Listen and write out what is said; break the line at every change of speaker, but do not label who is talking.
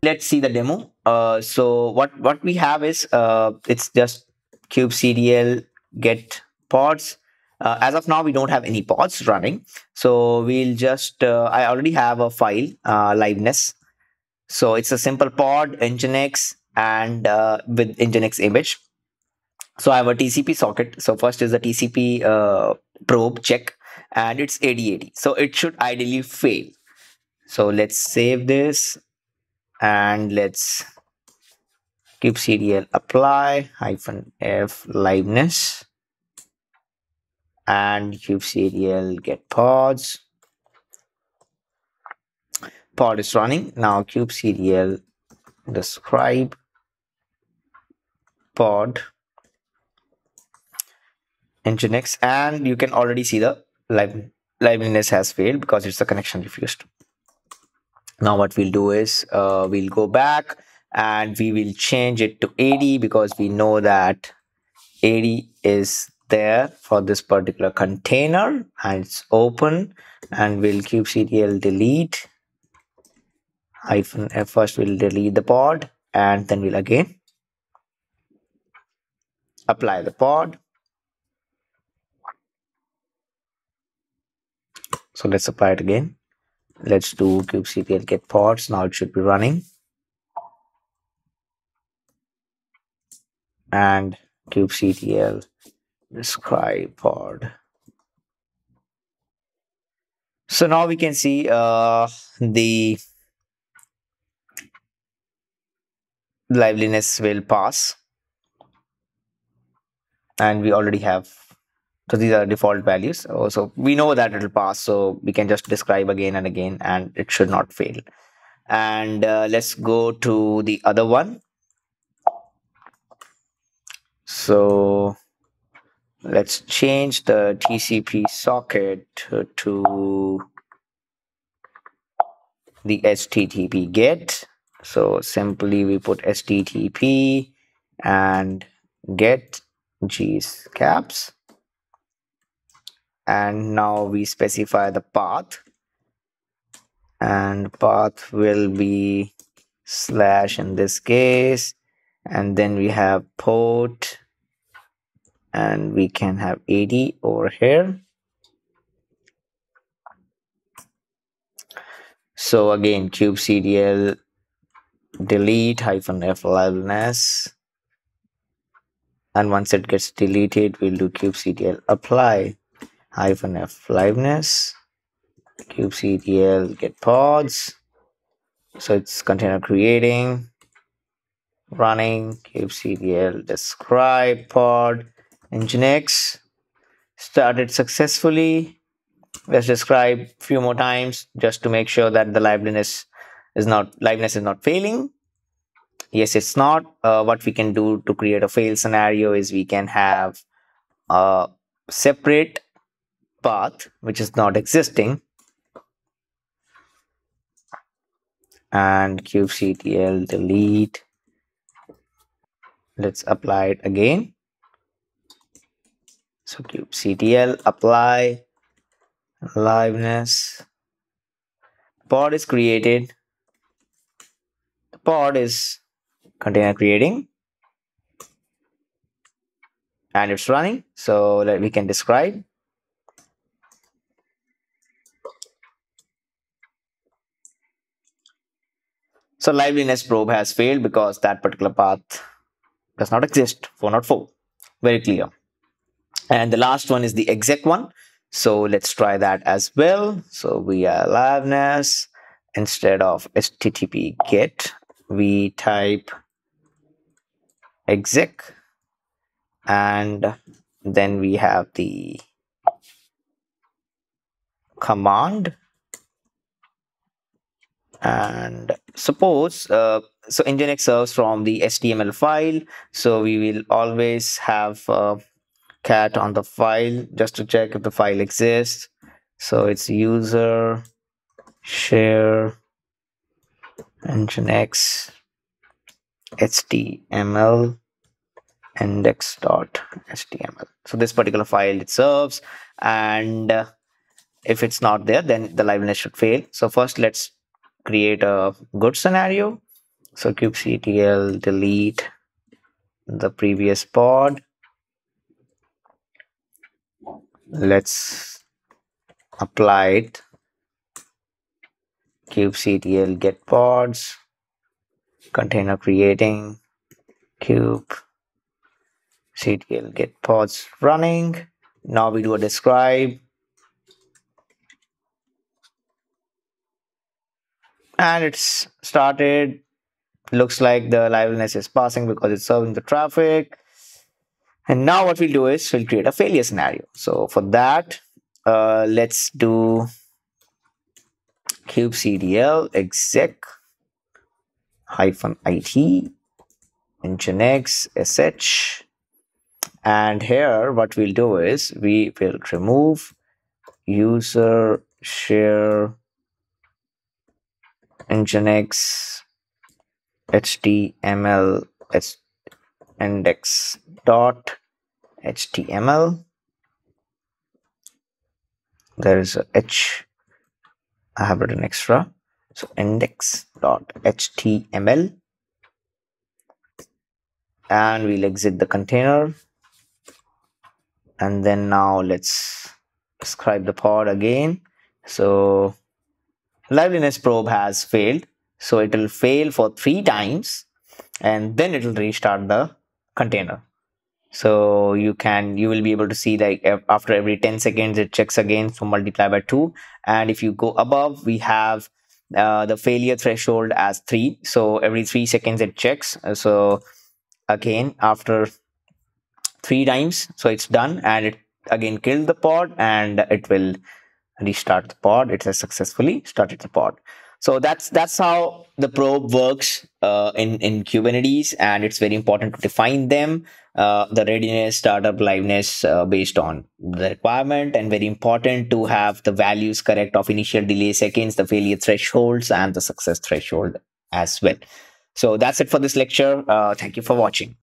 let's see the demo. So what we have is it's just kubectl get pods. As of now, we don't have any pods running. So we'll just, I already have a file, liveness. So it's a simple pod, Nginx, and with Nginx image. So I have a TCP socket. So first is the TCP probe check, and it's 8080. So it should ideally fail. So let's save this, and let's kubectl apply -f liveness and kubectl get pods. Pod is running now. Kubectl describe pod Nginx, and you can already see the liveness has failed because it's a connection refused. Now what we'll do is we'll go back and we will change it to 80 because we know that 80 is there for this particular container and it's open, and we'll kubectl delete -f. First we'll delete the pod, and then we'll again apply the pod. So let's apply it again. Let's do kubectl get pods. Now it should be running. And kubectl describe pod. So now we can see the liveliness will pass. And we already have, so these are default values. So we know that it will pass. So we can just describe again and again, and it should not fail. And let's go to the other one. So let's change the TCP socket to the HTTP get. So simply we put HTTP and get G's caps. And now we specify the path, and path will be / in this case, and then we have port, and we can have 80 over here. So again, kubectl delete -f liveness, and once it gets deleted, we'll do kubectl apply -f liveness, kubectl get pods. So it's container creating, running, kubectl describe pod Nginx started successfully. Let's describe a few more times just to make sure that the liveness is not failing. Yes, it's not. What we can do to create a fail scenario is we can have a separate path which is not existing, and kubectl delete. Let's apply it again. So kubectl apply liveness. Pod is created. The pod is container creating, and it's running. So that we can describe. So liveliness probe has failed because that particular path does not exist. 404. Very clear. And the last one is the exec one. So let's try that as well. So we are liveness. Instead of HTTP get, we type exec, and then we have the command. And suppose so Nginx serves from the HTML file, so we will always have cat on the file just to check if the file exists. So it's user share Nginx HTML index.html. So this particular file it serves, and if it's not there, then the liveness should fail. So first let's create a good scenario. So kubectl delete the previous pod. Let's apply it. Kubectl get pods, container creating, kubectl get pods running. Now we do a describe, and it's started. Looks like the liveness is passing because it's serving the traffic. And now what we'll do is we'll create a failure scenario. So for that, let's do kubectl exec -it nginx sh, and here what we'll do is we will remove user share nginx html index dot html. There is a h I have written extra, so index.html, and we'll exit the container. And then now let's describe the pod again. So liveliness probe has failed, so it will fail for 3 times and then it will restart the container. So you will be able to see, like, after every 10 seconds it checks again, so multiply by 2. And if you go above, we have the failure threshold as 3, so every 3 seconds it checks. So again, after 3 times, so it's done, and it again killed the pod, and it will restart the pod. It has successfully started the pod. So that's how the probe works in Kubernetes, and it's very important to define them, the readiness, startup, liveness, based on the requirement, and very important to have the values correct of initial delay seconds, the failure thresholds, and the success threshold as well. So that's it for this lecture. Thank you for watching.